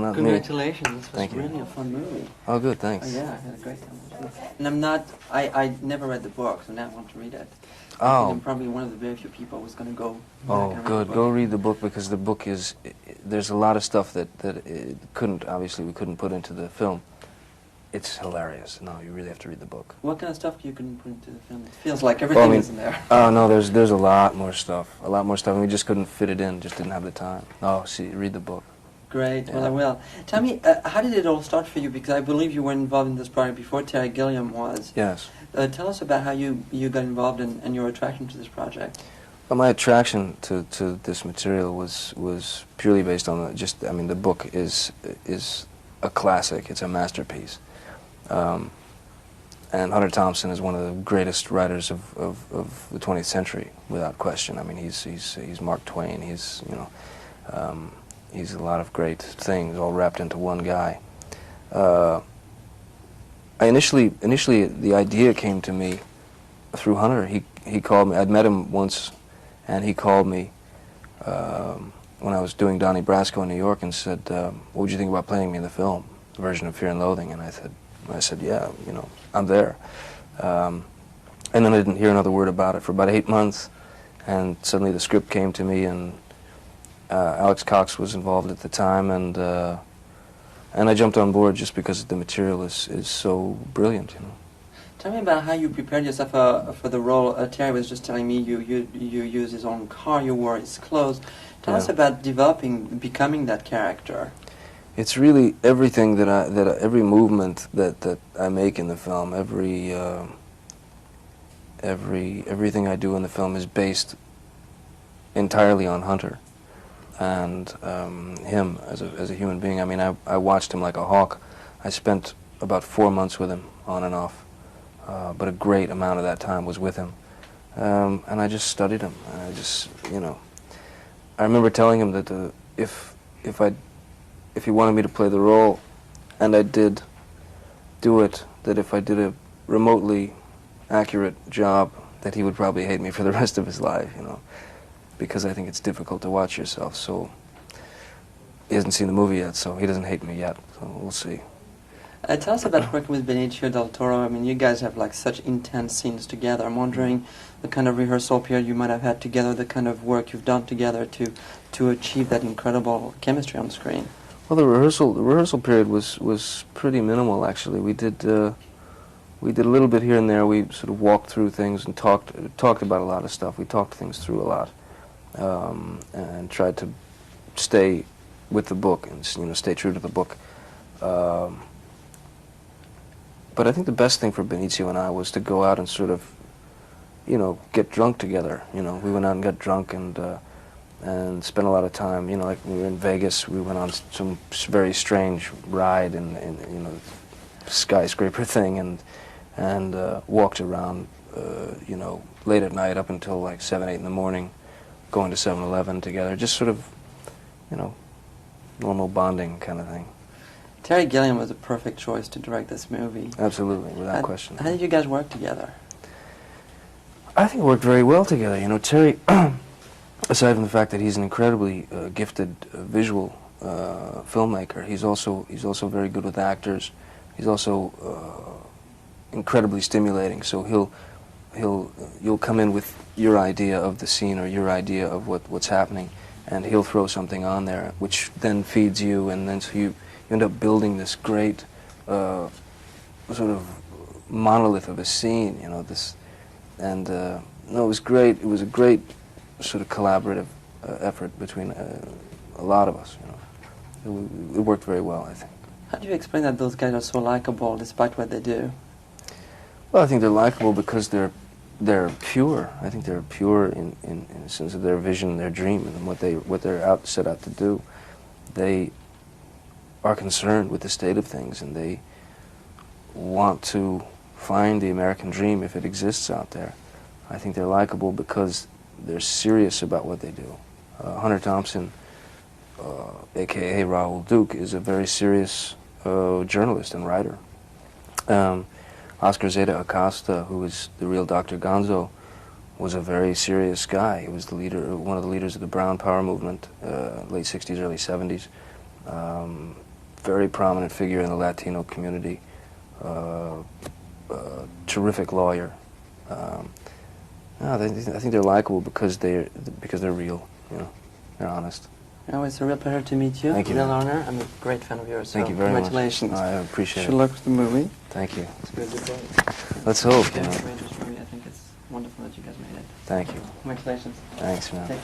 not Congratulations, me. this was Thank really you. a fun movie. Oh, good, thanks. Oh, yeah, I had a great time. And I never read the book, so now I want to read it. I Oh. think I'm probably one of the very few people who's going to go back Oh, and read good. the book. Go read the book, because the book is, there's a lot of stuff that obviously we couldn't put into the film. It's hilarious. No, you really have to read the book. What kind of stuff you can put into the film? It feels like everything is in there. Oh, no, there's a lot more stuff. A lot more stuff, and we just couldn't fit it in, just didn't have the time. Oh, see, read the book. Great, Yeah. well I will. Tell me, how did it all start for you? Because I believe you were involved in this project before Terry Gilliam was. Yes. Tell us about how you got involved and your attraction to this project. Well, my attraction to this material was purely based on the book is a classic. It's a masterpiece. And Hunter Thompson is one of the greatest writers of the 20th century, without question. I mean, he's Mark Twain. He's he's a lot of great things all wrapped into one guy. Initially the idea came to me through Hunter. He called me. I'd met him once, and he called me when I was doing Donnie Brasco in New York and said, "What would you think about playing me in the film, the version of Fear and Loathing?" And I said, "Yeah, I'm there." And then I didn't hear another word about it for about 8 months, and suddenly the script came to me, and Alex Cox was involved at the time, and I jumped on board just because the material is so brilliant, Tell me about how you prepared yourself for the role. Terry was just telling me you used his own car, you wore his clothes. Tell us about becoming that character. It's really everything every movement that I make in the film, everything I do in the film is based entirely on Hunter and him as a human being. I mean, I watched him like a hawk. I spent about 4 months with him, on and off, but a great amount of that time was with him, and I just studied him. And I remember telling him that if he wanted me to play the role, and I did do it, that if I did a remotely accurate job, that he would probably hate me for the rest of his life, because I think it's difficult to watch yourself. So he hasn't seen the movie yet, so he doesn't hate me yet, so we'll see. Tell us about working with Benicio del Toro. I mean, you guys have like such intense scenes together. I'm wondering the kind of rehearsal period you might have had together, the kind of work you've done together to achieve that incredible chemistry on screen. Well, the rehearsal period was pretty minimal, actually. We did a little bit here and there. We sort of walked through things and talked about a lot of stuff. We talked things through a lot, and tried to stay with the book and stay true to the book. But I think the best thing for Benicio and I was to go out and sort of, get drunk together. We went out and got drunk and spent a lot of time. Like when we were in Vegas, we went on some very strange ride in skyscraper thing, and walked around, late at night up until like 7, 8 in the morning, going to 7-Eleven together. Just sort of, normal bonding kind of thing. Terry Gilliam was a perfect choice to direct this movie. Absolutely, without question. How did you guys work together? I think we worked very well together. Terry, aside from the fact that he's an incredibly gifted visual filmmaker, he's also very good with actors. He's also incredibly stimulating. So you'll come in with your idea of the scene or your idea of what's happening, and he'll throw something on there, which then feeds you, and then so you end up building this great sort of monolith of a scene, no, it was great. It was a great sort of collaborative effort between a lot of us, It worked very well, I think. How do you explain that those guys are so likable despite what they do? Well, I think they're likable because they're pure. I think they're pure in the sense of their vision, their dream, and what they're set out to do. They are concerned with the state of things, and they want to find the American dream if it exists out there. I think they're likable because they're serious about what they do. Hunter Thompson, a.k.a. Raoul Duke, is a very serious journalist and writer. Oscar Zeta Acosta, who is the real Dr. Gonzo, was a very serious guy. He was one of the leaders of the Brown Power movement, late 60s, early 70s. very prominent figure in the Latino community, terrific lawyer. No, I think they're likable because they're real. You know, they're honest. Oh, it's a real pleasure to meet you. Thank you. Real honor. I'm a great fan of yours. Thank so you very much. congratulations. I appreciate Good it. luck with the movie. Thank you. It's good to go. Let's hope. It's You been know. a great movie. I think it's wonderful that you guys made it. Thank you. Congratulations. Thanks, man. Take